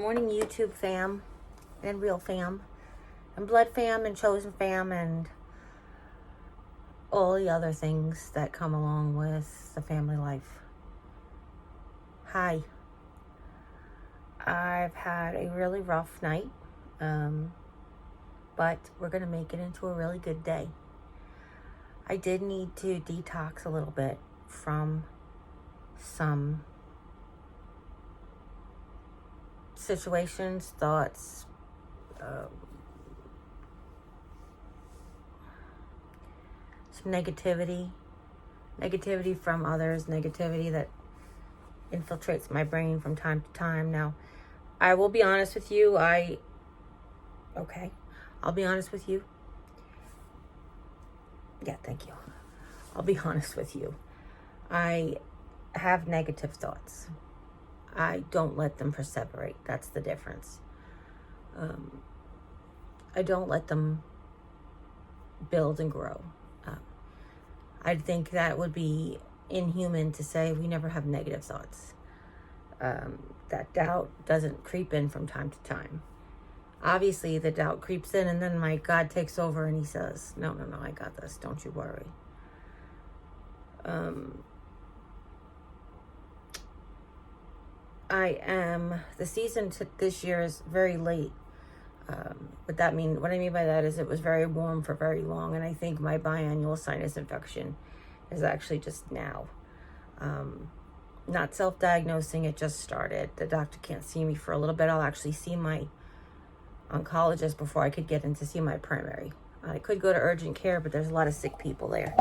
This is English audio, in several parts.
morning, YouTube fam and real fam and blood fam and chosen fam and all the other things that come along with the family life. Hi. I've had a really rough night, but we're going to make it into a really good day. I did need to detox a little bit from some situations, thoughts, some negativity from others, negativity that infiltrates my brain from time to time. Now, I will be honest with you. I'll be honest with you. Yeah, thank you. I'll be honest with you. I have negative thoughts. I don't let them perseverate. That's the difference. I don't let them build and grow. I think that would be inhuman to say we never have negative thoughts. That doubt doesn't creep in from time to time. Obviously, the doubt creeps in, and then my God takes over and he says, no, I got this. Don't you worry. The season this year is very late. What I mean by that is it was very warm for very long, and I think my biannual sinus infection is actually just now. Not self-diagnosing, it just started. The doctor can't see me for a little bit. I'll actually see my oncologist before I could get in to see my primary. I could go to urgent care, but there's a lot of sick people there.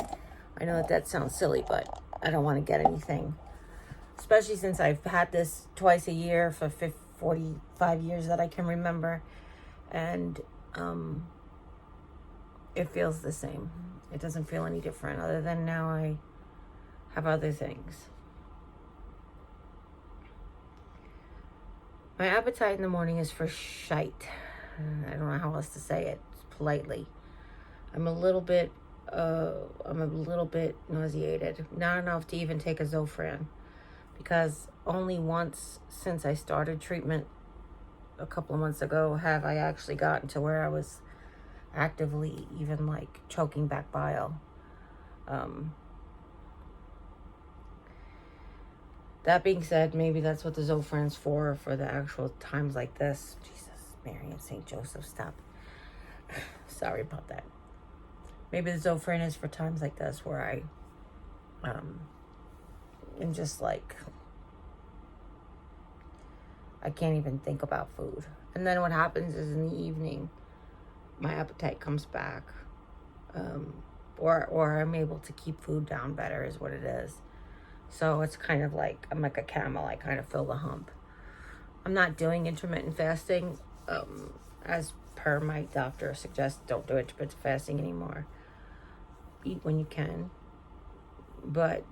I know that sounds silly, but I don't want to get anything. Especially since I've had this twice a year for 45 years that I can remember. And it feels the same. It doesn't feel any different, other than now I have other things. My appetite in the morning is for shite. I don't know how else to say it politely. I'm a little bit nauseated. Not enough to even take a Zofran, because only once since I started treatment a couple of months ago have I actually gotten to where I was actively even like choking back bile. That being said, maybe that's what the Zofran's for the actual times like this. Jesus, Mary and St. Joseph, stop. Sorry about that. Maybe the Zofran is for times like this where I am just like, I can't even think about food. And then what happens is in the evening, my appetite comes back. Or I'm able to keep food down better is what it is. So it's kind of like, I'm like a camel. I kind of fill the hump. I'm not doing intermittent fasting. As per my doctor suggests, don't do intermittent fasting anymore. Eat when you can. But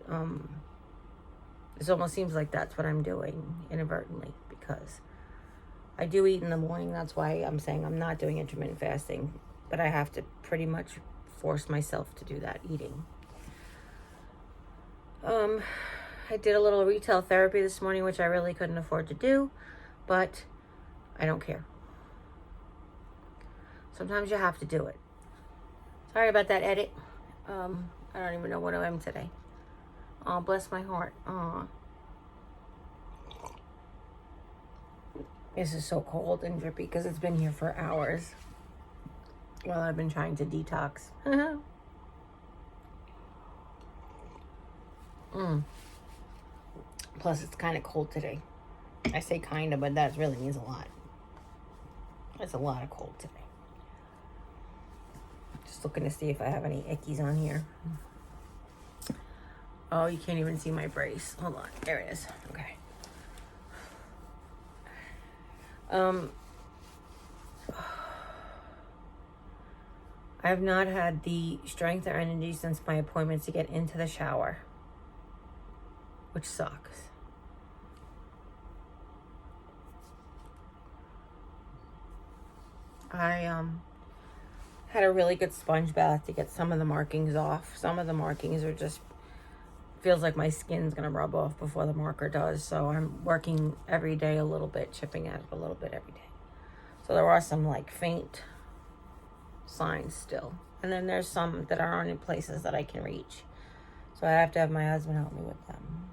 it almost seems like that's what I'm doing inadvertently, because I do eat in the morning. That's why I'm saying I'm not doing intermittent fasting, but I have to pretty much force myself to do that eating. I did a little retail therapy this morning, which I really couldn't afford to do, but I don't care. Sometimes you have to do it. Sorry about that edit. I don't even know what I am today. Oh, bless my heart. Oh. This is so cold and drippy because it's been here for hours while I've been trying to detox. Plus, it's kind of cold today. I say kind of, but that really means a lot. It's a lot of cold today. Just looking to see if I have any ickies on here. Oh, you can't even see my brace. Hold on. There it is. Okay. I have not had the strength or energy since my appointment to get into the shower, which sucks. I had a really good sponge bath to get some of the markings off. Some of the markings are just feels like my skin's going to rub off before the marker does. So I'm working every day a little bit, chipping at it a little bit every day. So there are some like faint signs still. And then there's some that aren't in places that I can reach. So I have to have my husband help me with them.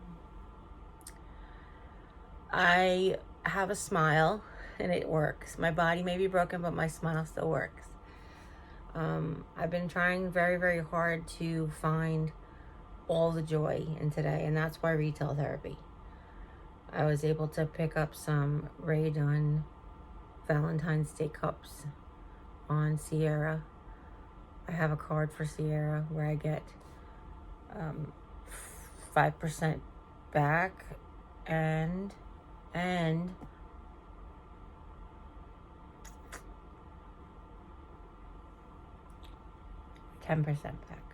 I have a smile and it works. My body may be broken, but my smile still works. I've been trying very, very hard to find all the joy in today, and that's why retail therapy. I was able to pick up some Rae Dunn Valentine's Day cups on Sierra. I have a card for Sierra where I get 5% back and 10% back.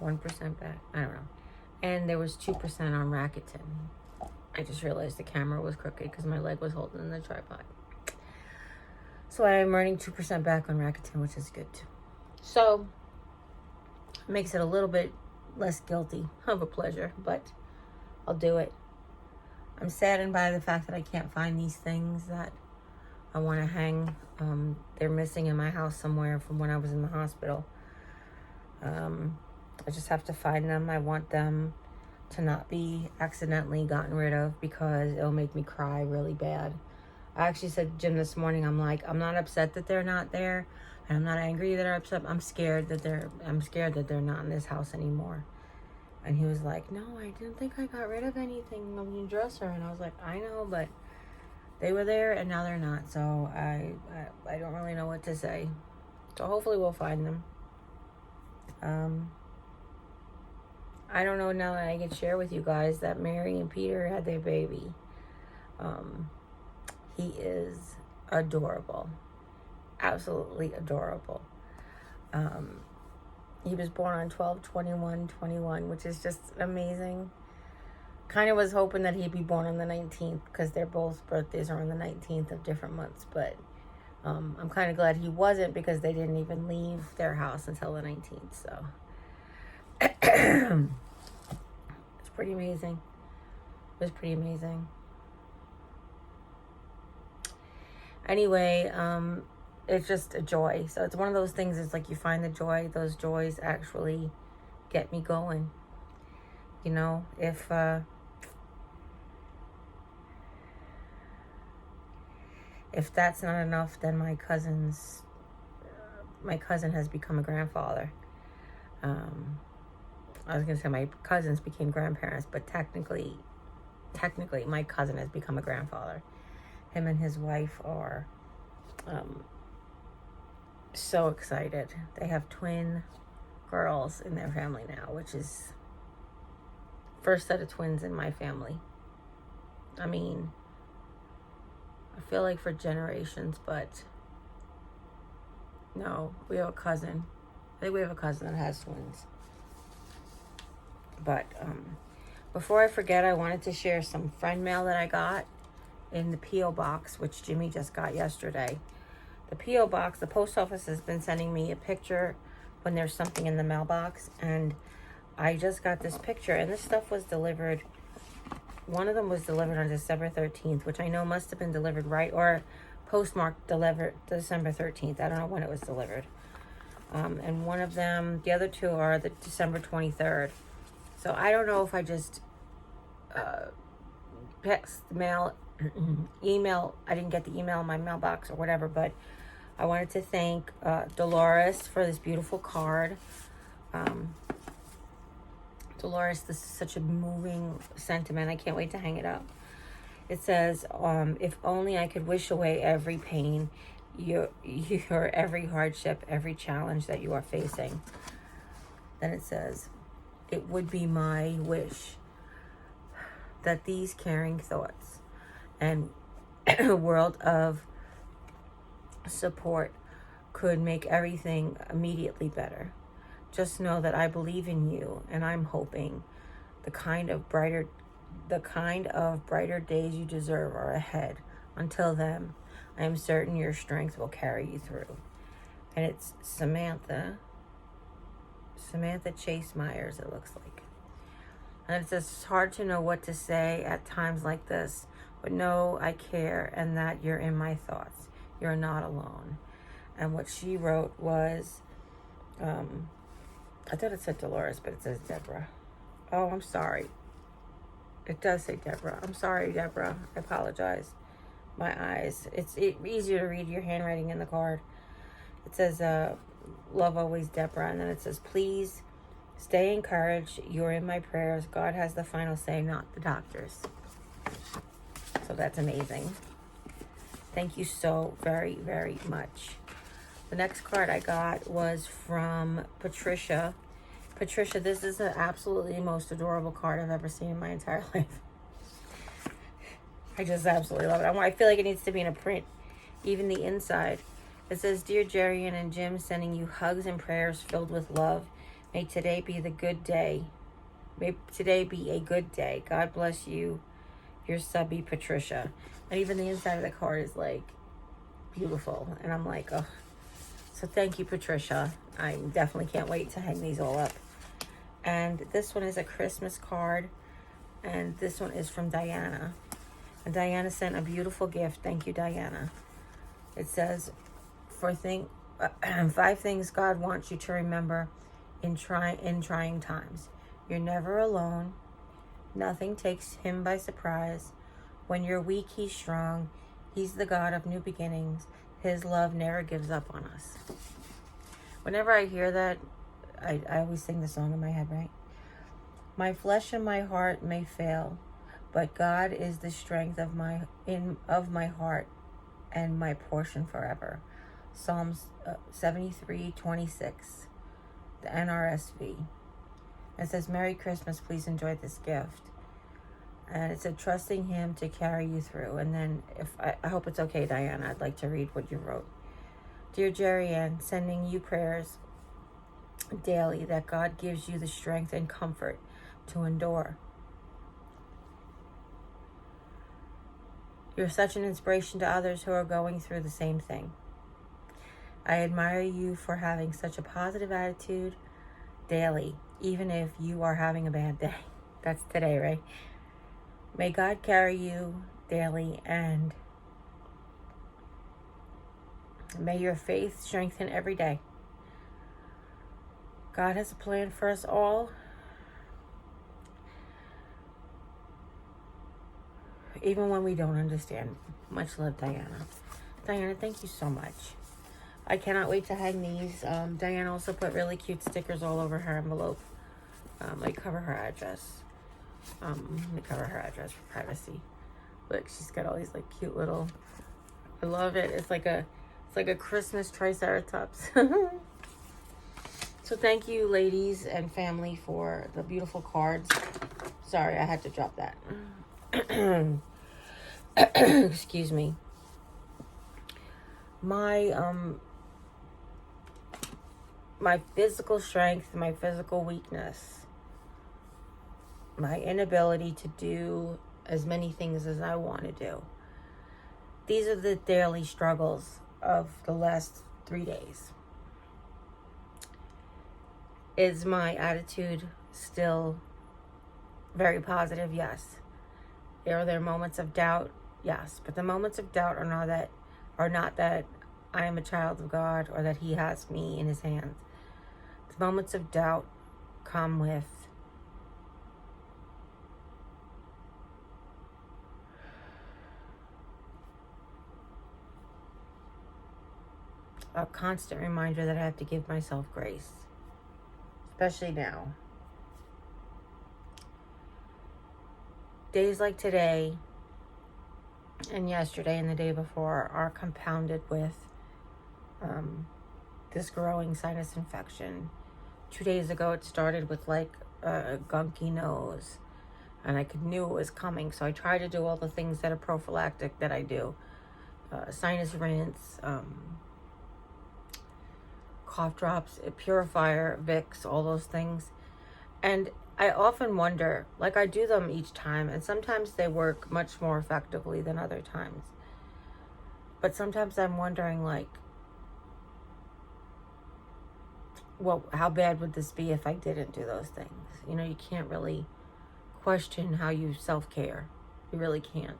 1% back. I don't know. And there was 2% on Rakuten. I just realized the camera was crooked because my leg was holding the tripod. So I am earning 2% back on Rakuten, which is good too. So it makes it a little bit less guilty of a pleasure, but I'll do it. I'm saddened by the fact that I can't find these things that I want to hang. They're missing in my house somewhere from when I was in the hospital. I just have to find them. I want them to not be accidentally gotten rid of because it'll make me cry really bad. I actually said to Jim this morning, I'm like, I'm not upset that they're not there, and I'm not angry that they're upset. I'm scared that they're not in this house anymore. And he was like, no, I didn't think I got rid of anything on your dresser. And I was like, I know, but they were there and now they're not. So I don't really know what to say. So hopefully we'll find them. I don't know now that I can share with you guys that Mary and Peter had their baby. He is adorable. Absolutely adorable. He was born on 12/21/21, which is just amazing. Kind of was hoping that he'd be born on the 19th because their both birthdays are on the 19th of different months. But I'm kind of glad he wasn't because they didn't even leave their house until the 19th. So it's pretty amazing. It was pretty amazing. Anyway, it's just a joy. So it's one of those things, it's like you find the joy. Those joys actually get me going. You know, if that's not enough, then my cousin has become a grandfather. I was going to say my cousins became grandparents, but technically my cousin has become a grandfather. Him and his wife are so excited. They have twin girls in their family now, which is first set of twins in my family. I mean, I feel like for generations, but no, we have a cousin. I think we have a cousin that has twins. But before I forget, I wanted to share some friend mail that I got in the P.O. box, which Jimmy just got yesterday. The P.O. box, the post office has been sending me a picture when there's something in the mailbox, and I just got this picture, and this stuff was delivered. One of them was delivered on December 13th, which I know must have been delivered right, or postmarked delivered December 13th. I don't know when it was delivered. And one of them, the other two are the December 23rd. So I don't know if I just text, mail, email. I didn't get the email in my mailbox or whatever, but I wanted to thank Dolores for this beautiful card. Dolores, this is such a moving sentiment. I can't wait to hang it up. It says, if only I could wish away every pain, your every hardship, every challenge that you are facing. Then it says, it would be my wish that these caring thoughts and a world of support could make everything immediately better. Just know that I believe in you, and I'm hoping the kind of brighter days you deserve are ahead. Until then, I am certain your strength will carry you through. And it's Samantha Chase Myers, it looks like. And it says, it's hard to know what to say at times like this, but know I care and that you're in my thoughts. You're not alone. And what she wrote was, I thought it said Dolores, but it says Deborah. Oh, I'm sorry. It does say Deborah. I'm sorry, Deborah. I apologize. My eyes. It's easier to read your handwriting in the card. It says, love always, Deborah. And then it says, please stay encouraged. You're in my prayers. God has the final say, not the doctors. So that's amazing. Thank you so very, very much. The next card I got was from Patricia. Patricia, this is the absolutely most adorable card I've ever seen in my entire life. I just absolutely love it. I feel like it needs to be in a print, even the inside. It says, Dear Jeri-Ann and Jim, sending you hugs and prayers filled with love. May today be the good day. May today be a good day. God bless you, your subby Patricia. And even the inside of the card is like beautiful. And I'm like, oh. So thank you, Patricia. I definitely can't wait to hang these all up. And this one is a Christmas card. And this one is from Diana. And Diana sent a beautiful gift. Thank you, Diana. It says, 5 things God wants you to remember in trying times. You're never alone. Nothing takes him by surprise. When you're weak, he's strong. He's the God of new beginnings. His love never gives up on us. Whenever I hear that, I always sing the song in my head, right? My flesh and my heart may fail, but God is the strength of my heart and my portion forever. Psalms 73:26, the NRSV. It says, Merry Christmas, please enjoy this gift. And it said, trusting him to carry you through. And then, I hope it's okay, Diana, I'd like to read what you wrote. Dear Jeri-Ann, sending you prayers daily that God gives you the strength and comfort to endure. You're such an inspiration to others who are going through the same thing. I admire you for having such a positive attitude daily, even if you are having a bad day. That's today, right? May God carry you daily, and may your faith strengthen every day. God has a plan for us all. Even when we don't understand. Much love, Diana. Diana, thank you so much. I cannot wait to hang these. Diana also put really cute stickers all over her envelope. Like cover her address. Let me cover her address for privacy. Look, she's got all these like cute little. I love it. It's like a Christmas Triceratops. So thank you, ladies and family, for the beautiful cards. Sorry, I had to drop that. Excuse me. My physical strength, my physical weakness, my inability to do as many things as I want to do. These are the daily struggles of the last 3 days. Is my attitude still very positive? Yes. Are there moments of doubt? Yes. But the moments of doubt are not that I am a child of God or that he has me in his hands. The moments of doubt come with a constant reminder that I have to give myself grace, especially now. Days like today and yesterday and the day before are compounded with this growing sinus infection. 2 days ago it started with like a gunky nose, and I knew it was coming, so I tried to do all the things that are prophylactic that I do. Sinus rinse, cough drops, a purifier, Vicks, all those things. And I often wonder, like I do them each time, and sometimes they work much more effectively than other times. But sometimes I'm wondering, like, well, how bad would this be if I didn't do those things? You know, you can't really question how you self-care. You really can't.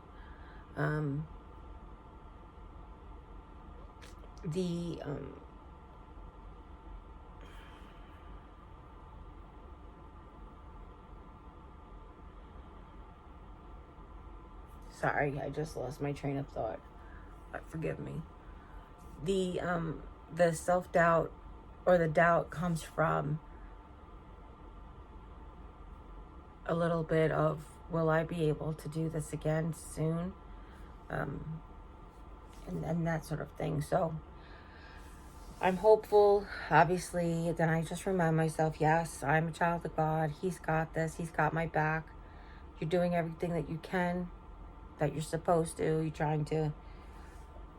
Sorry, I just lost my train of thought. Forgive me. The self-doubt or the doubt comes from a little bit of, will I be able to do this again soon? And that sort of thing. So I'm hopeful, obviously. Then I just remind myself, yes, I'm a child of God. He's got this. He's got my back. You're doing everything that you can, that you're supposed to. You're trying to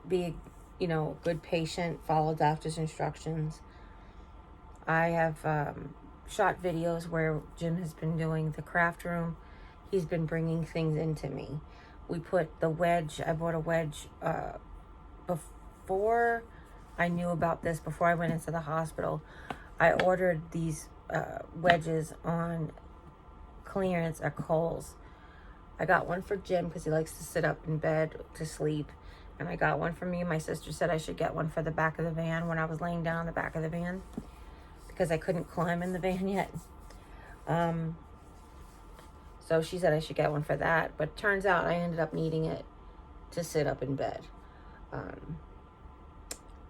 be, a good patient, follow doctor's instructions. I have shot videos where Jim has been doing the craft room. He's been bringing things into me. We put the wedge, I bought a wedge before I knew about this, before I went into the hospital. I ordered these wedges on clearance at Kohl's. I got one for Jim because he likes to sit up in bed to sleep. And I got one for me. My sister said I should get one for the back of the van when I was laying down in the back of the van, because I couldn't climb in the van yet. So she said I should get one for that. But turns out I ended up needing it to sit up in bed.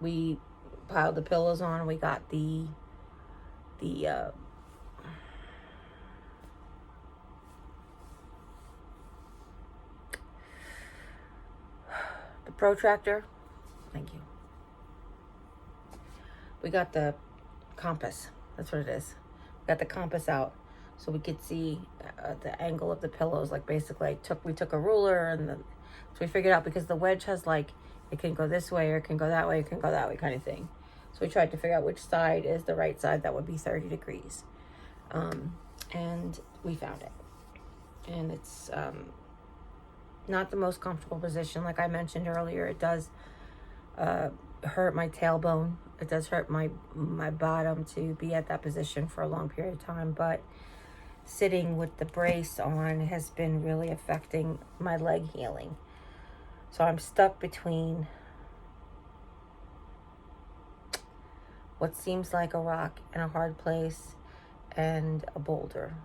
We piled the pillows on. We got the protractor. Thank you. We got the compass. That's what it is. We got the compass out so we could see the angle of the pillows. Like basically, we took a ruler and so we figured out, because the wedge has it can go this way or it can go that way, it can go that way kind of thing. So we tried to figure out which side is the right side that would be 30 degrees. And we found it. And it's not the most comfortable position. Like I mentioned earlier, it does hurt my tailbone. It does hurt my bottom to be at that position for a long period of time. But sitting with the brace on has been really affecting my leg healing. So I'm stuck between what seems like a rock and a hard place and a boulder.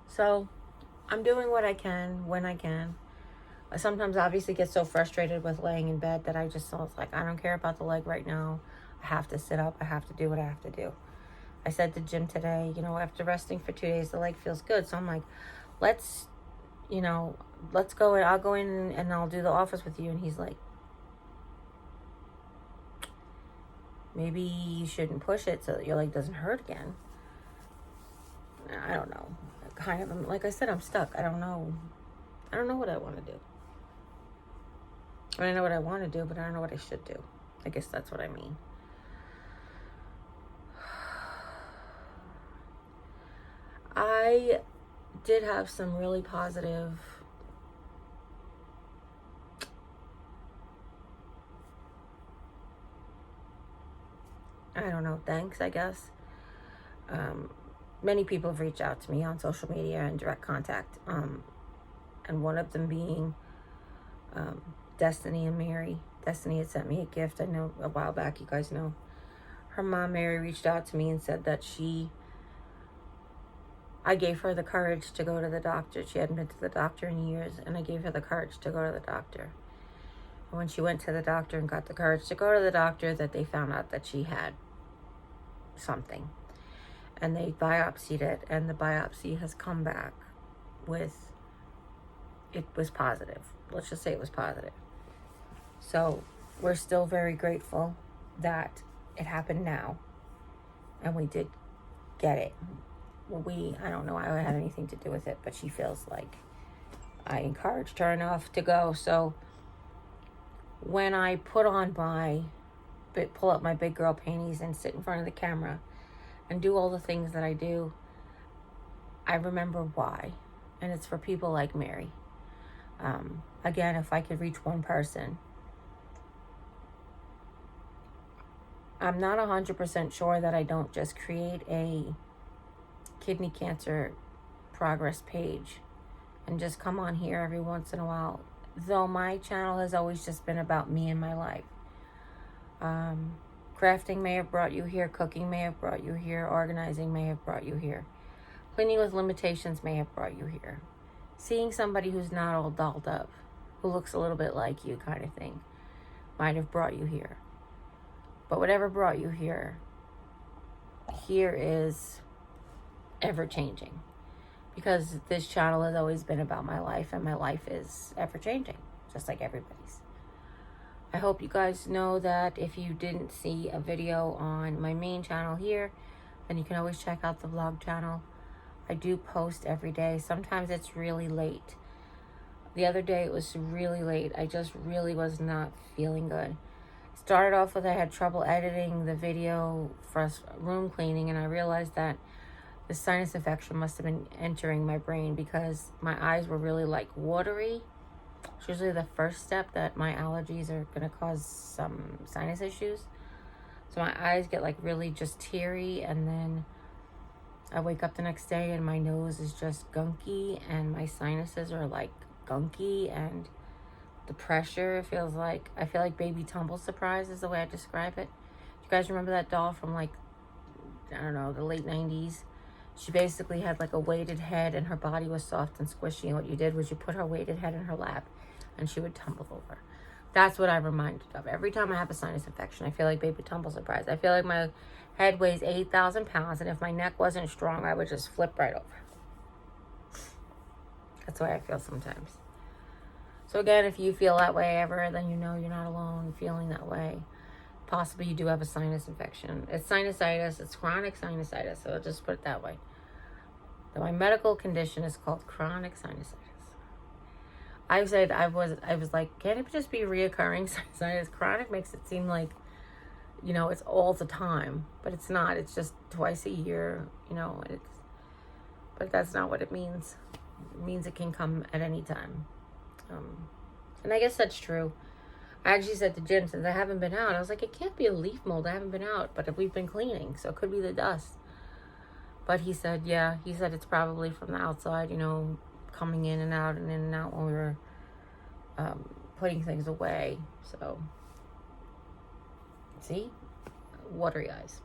So I'm doing what I can when I can. I sometimes obviously get so frustrated with laying in bed that I just was like, I don't care about the leg right now. I have to sit up. I have to do what I have to do. I said to Jim today, after resting for 2 days, the leg feels good. So I'm like, let's go and I'll go in and I'll do the office with you. And he's like, maybe you shouldn't push it so that your leg doesn't hurt again. I don't know. Kind of, like I said, I'm stuck. I don't know what I want to do. I know what I want to do, but I don't know what I should do. I guess that's what I mean. I did have some really positive thanks, I guess. Many people have reached out to me on social media and direct contact. And one of them being Destiny and Mary. Destiny had sent me a gift, I know, a while back. You guys know. Her mom, Mary, reached out to me and said that I gave her the courage to go to the doctor. She hadn't been to the doctor in years, and I gave her the courage to go to the doctor. And when she went to the doctor and got the courage to go to the doctor, that they found out that she had something. And they biopsied it, and the biopsy has come back with, it was positive. Let's just say it was positive. So we're still very grateful that it happened now, and we did get it. I don't know, I had anything to do with it, but she feels like I encouraged her enough to go. So when I pull up my big girl panties and sit in front of the camera and do all the things that I do, I remember why. And it's for people like Mary. Again, if I could reach one person. I'm not 100% sure that I don't just create a kidney cancer progress page and just come on here every once in a while. Though my channel has always just been about me and my life. Crafting may have brought you here. Cooking may have brought you here. Organizing may have brought you here. Cleaning with limitations may have brought you here. Seeing somebody who's not all dolled up, who looks a little bit like you kind of thing, might have brought you here. But whatever brought you here, here is ever changing. Because this channel has always been about my life, and my life is ever changing, just like everybody's. I hope you guys know that if you didn't see a video on my main channel here, then you can always check out the vlog channel. I do post every day. Sometimes it's really late. The other day it was really late. I just really was not feeling good. Started off with I had trouble editing the video for room cleaning, and I realized that the sinus infection must have been entering my brain because my eyes were really like watery. It's usually the first step that my allergies are going to cause some sinus issues. So my eyes get like really just teary, and then I wake up the next day and my nose is just gunky and my sinuses are like gunky, and the pressure feels like, I feel like Baby Tumble Surprise is the way I describe it. You guys remember that doll from like, I don't know, the late 90s? She basically had like a weighted head and her body was soft and squishy, and what you did was you put her weighted head in her lap and she would tumble over. That's what I'm reminded of. Every time I have a sinus infection, I feel like Baby Tumble Surprise. I feel like my head weighs 8,000 pounds, and if my neck wasn't strong, I would just flip right over. That's the way I feel sometimes. So again, if you feel that way ever, then you know you're not alone feeling that way. Possibly you do have a sinus infection. It's sinusitis. It's chronic sinusitis. So I'll just put it that way. My medical condition is called chronic sinusitis. I said I was like, can't it just be reoccurring sinusitis? Chronic makes it seem like, you know, it's all the time, but it's not. It's just twice a year, you know. But that's not what it means. It means it can come at any time. And I guess that's true. I actually said to Jim, since I haven't been out, I was like, it can't be a leaf mold. I haven't been out, but we've been cleaning, so it could be the dust. But he said, yeah, he said it's probably from the outside, you know, coming in and out when we were putting things away. So, see? Watery eyes.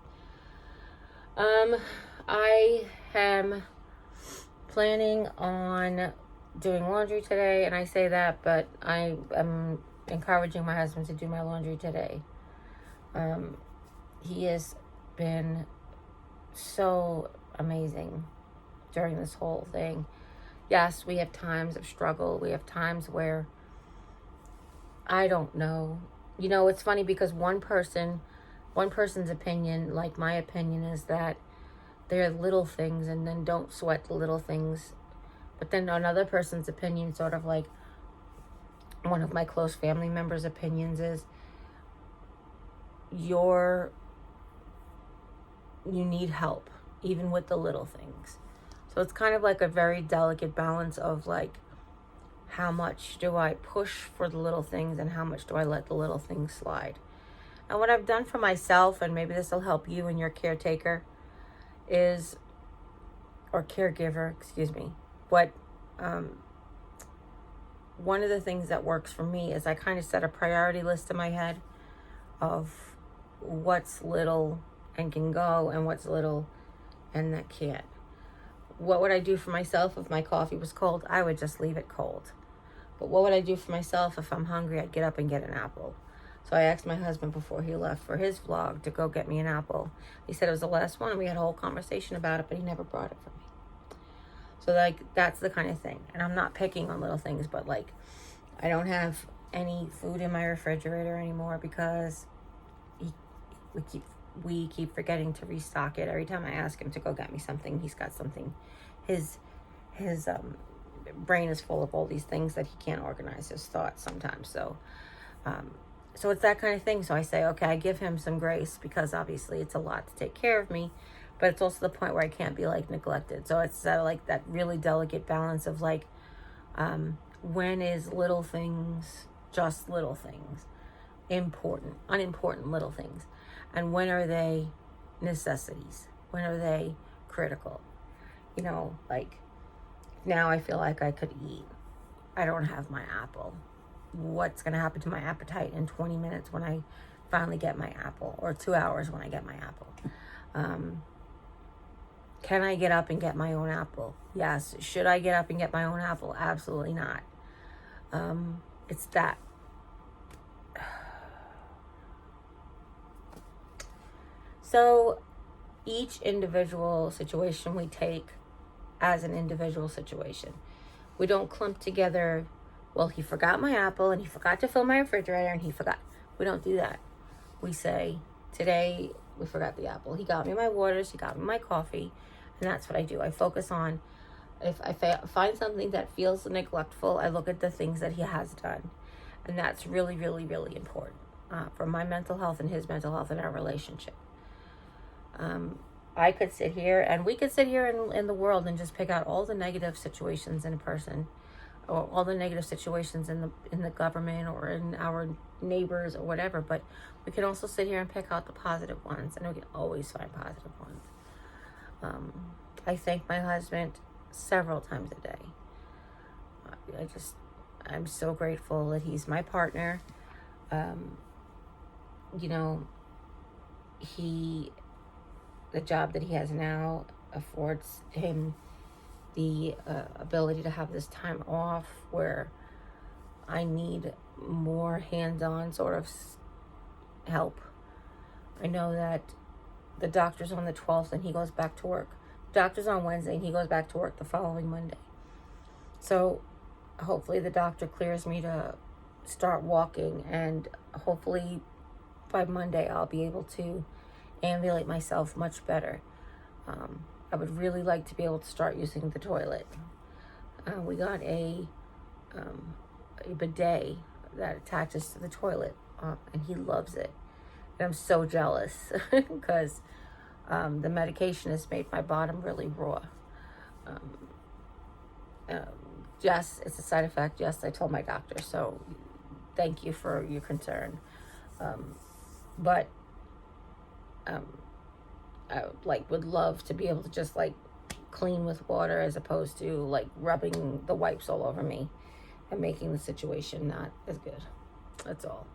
I am planning on doing laundry today, and I say that, but I am encouraging my husband to do my laundry today. He has been so amazing during this whole thing. Yes, we have times of struggle. We have times where I don't know. You know, it's funny because one person's opinion, like my opinion, is that they're little things and then don't sweat the little things. But then another person's opinion, sort of like one of my close family members' opinions, is you need help, even with the little things. So it's kind of like a very delicate balance of like, how much do I push for the little things and how much do I let the little things slide? And what I've done for myself, and maybe this will help you and your caretaker, or caregiver, excuse me. One of the things that works for me is I kind of set a priority list in my head of what's little and can go and what's little and that can't. What would I do for myself if my coffee was cold? I would just leave it cold. But what would I do for myself if I'm hungry? I'd get up and get an apple. So I asked my husband before he left for his vlog to go get me an apple. He said it was the last one. We had a whole conversation about it, but he never brought it for me. So like, that's the kind of thing. And I'm not picking on little things, but like, I don't have any food in my refrigerator anymore because we keep forgetting to restock it. Every time I ask him to go get me something, he's got something. His brain is full of all these things that he can't organize his thoughts sometimes. So it's that kind of thing. So I say, okay, I give him some grace because obviously it's a lot to take care of me, but it's also the point where I can't be like neglected. So it's like that really delicate balance of like, when is little things just little things, unimportant little things, and when are they necessities? When are they critical? You know, like, now I feel like I could eat. I don't have my apple. What's going to happen to my appetite in 20 minutes when I finally get my apple, or 2 hours when I get my apple? Can I get up and get my own apple? Yes. Should I get up and get my own apple? Absolutely not. It's that. So each individual situation we take as an individual situation. We don't clump together, well, he forgot my apple and he forgot to fill my refrigerator and he forgot. We don't do that. We say, today we forgot the apple. He got me my waters, he got me my coffee, and that's what I do. I focus on, if I find something that feels neglectful, I look at the things that he has done. And that's really, really, really important for my mental health and his mental health in our relationship. I could sit here, and we could sit here in the world and just pick out all the negative situations in a person, or all the negative situations in the government or in our neighbors or whatever. But we can also sit here and pick out the positive ones, and we can always find positive ones. I thank my husband several times a day. I'm so grateful that he's my partner. You know, the job that he has now affords him the ability to have this time off where I need more hands-on sort of help. I know that the doctor's on the 12th and he goes back to work. Doctor's on Wednesday and he goes back to work the following Monday. So hopefully the doctor clears me to start walking, and hopefully by Monday I'll be able to ambulate myself much better. I would really like to be able to start using the toilet. We got a bidet that attaches to the toilet, and he loves it. And I'm so jealous because the medication has made my bottom really raw. Yes, it's a side effect. Yes, I told my doctor. So thank you for your concern. But I would love to be able to just clean with water as opposed to rubbing the wipes all over me and making the situation not as good. That's all.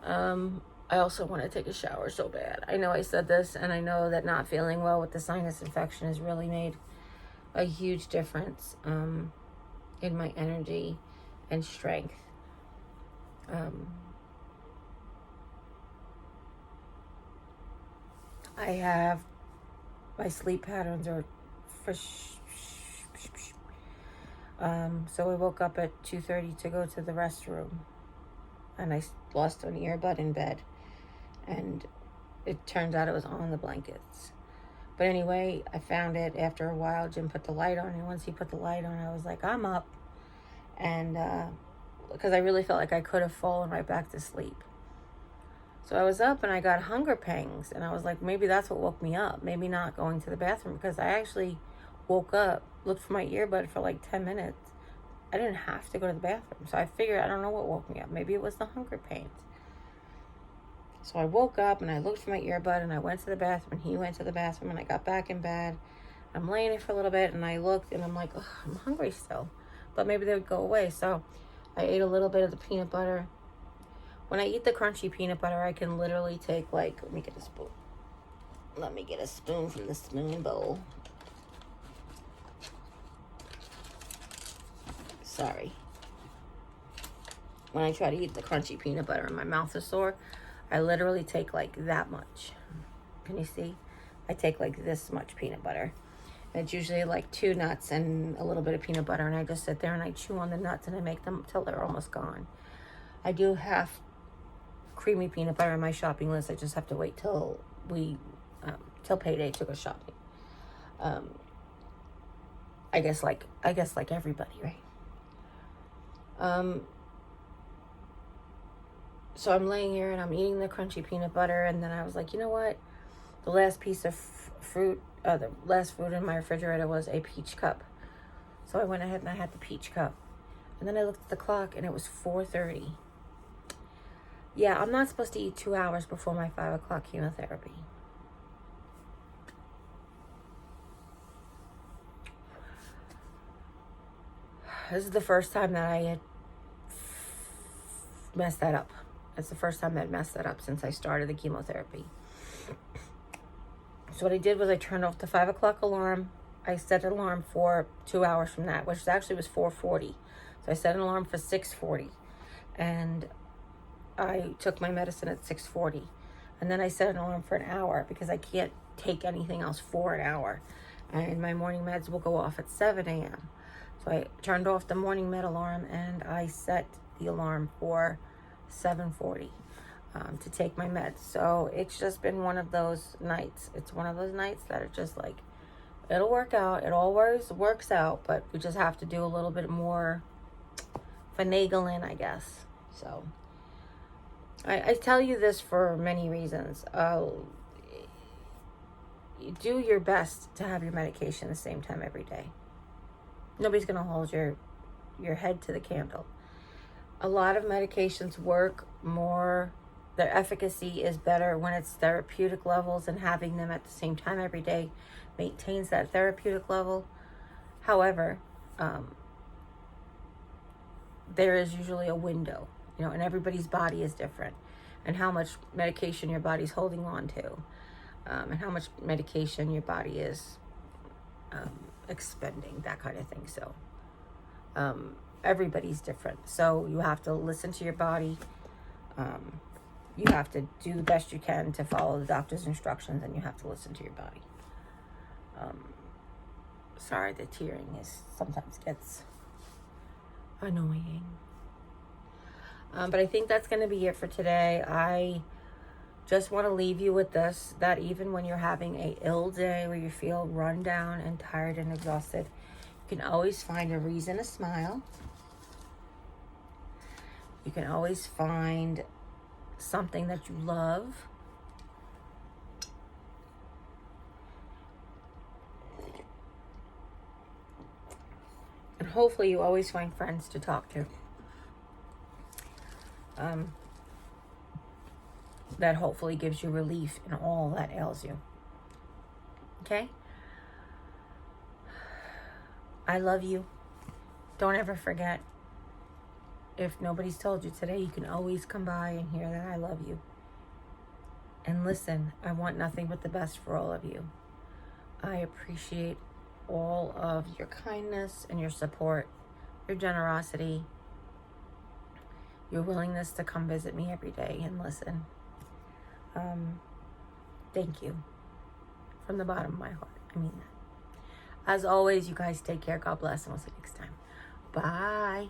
I also want to take a shower so bad. I know I said this, and I know that not feeling well with the sinus infection has really made a huge difference in my energy and strength. I have, my sleep patterns are so I woke up at 2:30 to go to the restroom, and I lost an earbud in bed, and it turns out it was on the blankets. But anyway, I found it after a while. Jim put the light on, and once he put the light on, I was like, I'm up. And because I really felt like I could have fallen right back to sleep. So I was up and I got hunger pangs, and I was like, maybe that's what woke me up. Maybe not going to the bathroom, because I actually woke up, looked for my earbud for 10 minutes. I didn't have to go to the bathroom. So I figured, I don't know what woke me up. Maybe it was the hunger pains. So I woke up and I looked for my earbud, and I went to the bathroom, and he went to the bathroom, and I got back in bed. I'm laying there for a little bit, and I looked, and I'm like, ugh, I'm hungry still. But maybe they would go away. So I ate a little bit of the peanut butter. When I eat the crunchy peanut butter, I can literally take let me get a spoon. Let me get a spoon from the spoon bowl. Sorry. When I try to eat the crunchy peanut butter and my mouth is sore, I literally take that much. Can you see? I take this much peanut butter. And it's usually 2 nuts and a little bit of peanut butter, and I just sit there and I chew on the nuts and I make them till they're almost gone. I do have creamy peanut butter on my shopping list. I just have to wait till till payday to go shopping. I guess like everybody, right? So I'm laying here and I'm eating the crunchy peanut butter, and then I was like, you know what? The last piece of fruit, the last fruit in my refrigerator was a peach cup. So I went ahead and I had the peach cup. And then I looked at the clock and it was 4:30. Yeah, I'm not supposed to eat 2 hours before my 5 o'clock chemotherapy. This is the first time that I had messed that up. It's the first time that I messed that up since I started the chemotherapy. So what I did was I turned off the 5 o'clock alarm. I set an alarm for 2 hours from that, which actually was 4:40. So I set an alarm for 6:40. And I took my medicine at 6:40. And then I set an alarm for an hour because I can't take anything else for an hour. And my morning meds will go off at 7 a.m. So I turned off the morning med alarm and I set the alarm for 7:40 to take my meds. So it's just been one of those nights. It's one of those nights that are just like, it'll work out. It always works out, but we just have to do a little bit more finagling, I guess. So I tell you this for many reasons. You do your best to have your medication the same time every day. Nobody's going to hold your head to the candle. A lot of medications work more, their efficacy is better when it's therapeutic levels, and having them at the same time every day maintains that therapeutic level. However, there is usually a window, and everybody's body is different, and how much medication your body's holding on to, and how much medication your body is expending, that kind of thing. So everybody's different. So you have to listen to your body. You have to do the best you can to follow the doctor's instructions, and you have to listen to your body. Sorry, the tearing sometimes gets annoying. But I think that's going to be it for today. I just want to leave you with this, that even when you're having a ill day where you feel run down and tired and exhausted, you can always find a reason to smile. You can always find something that you love. And hopefully you always find friends to talk to. That hopefully gives you relief in all that ails you. Okay? I love you. Don't ever forget. If nobody's told you today, you can always come by and hear that I love you. And listen, I want nothing but the best for all of you. I appreciate all of your kindness and your support, your generosity, your willingness to come visit me every day and listen. Thank you. From the bottom of my heart. I mean that. As always, you guys take care. God bless, and we'll see you next time. Bye.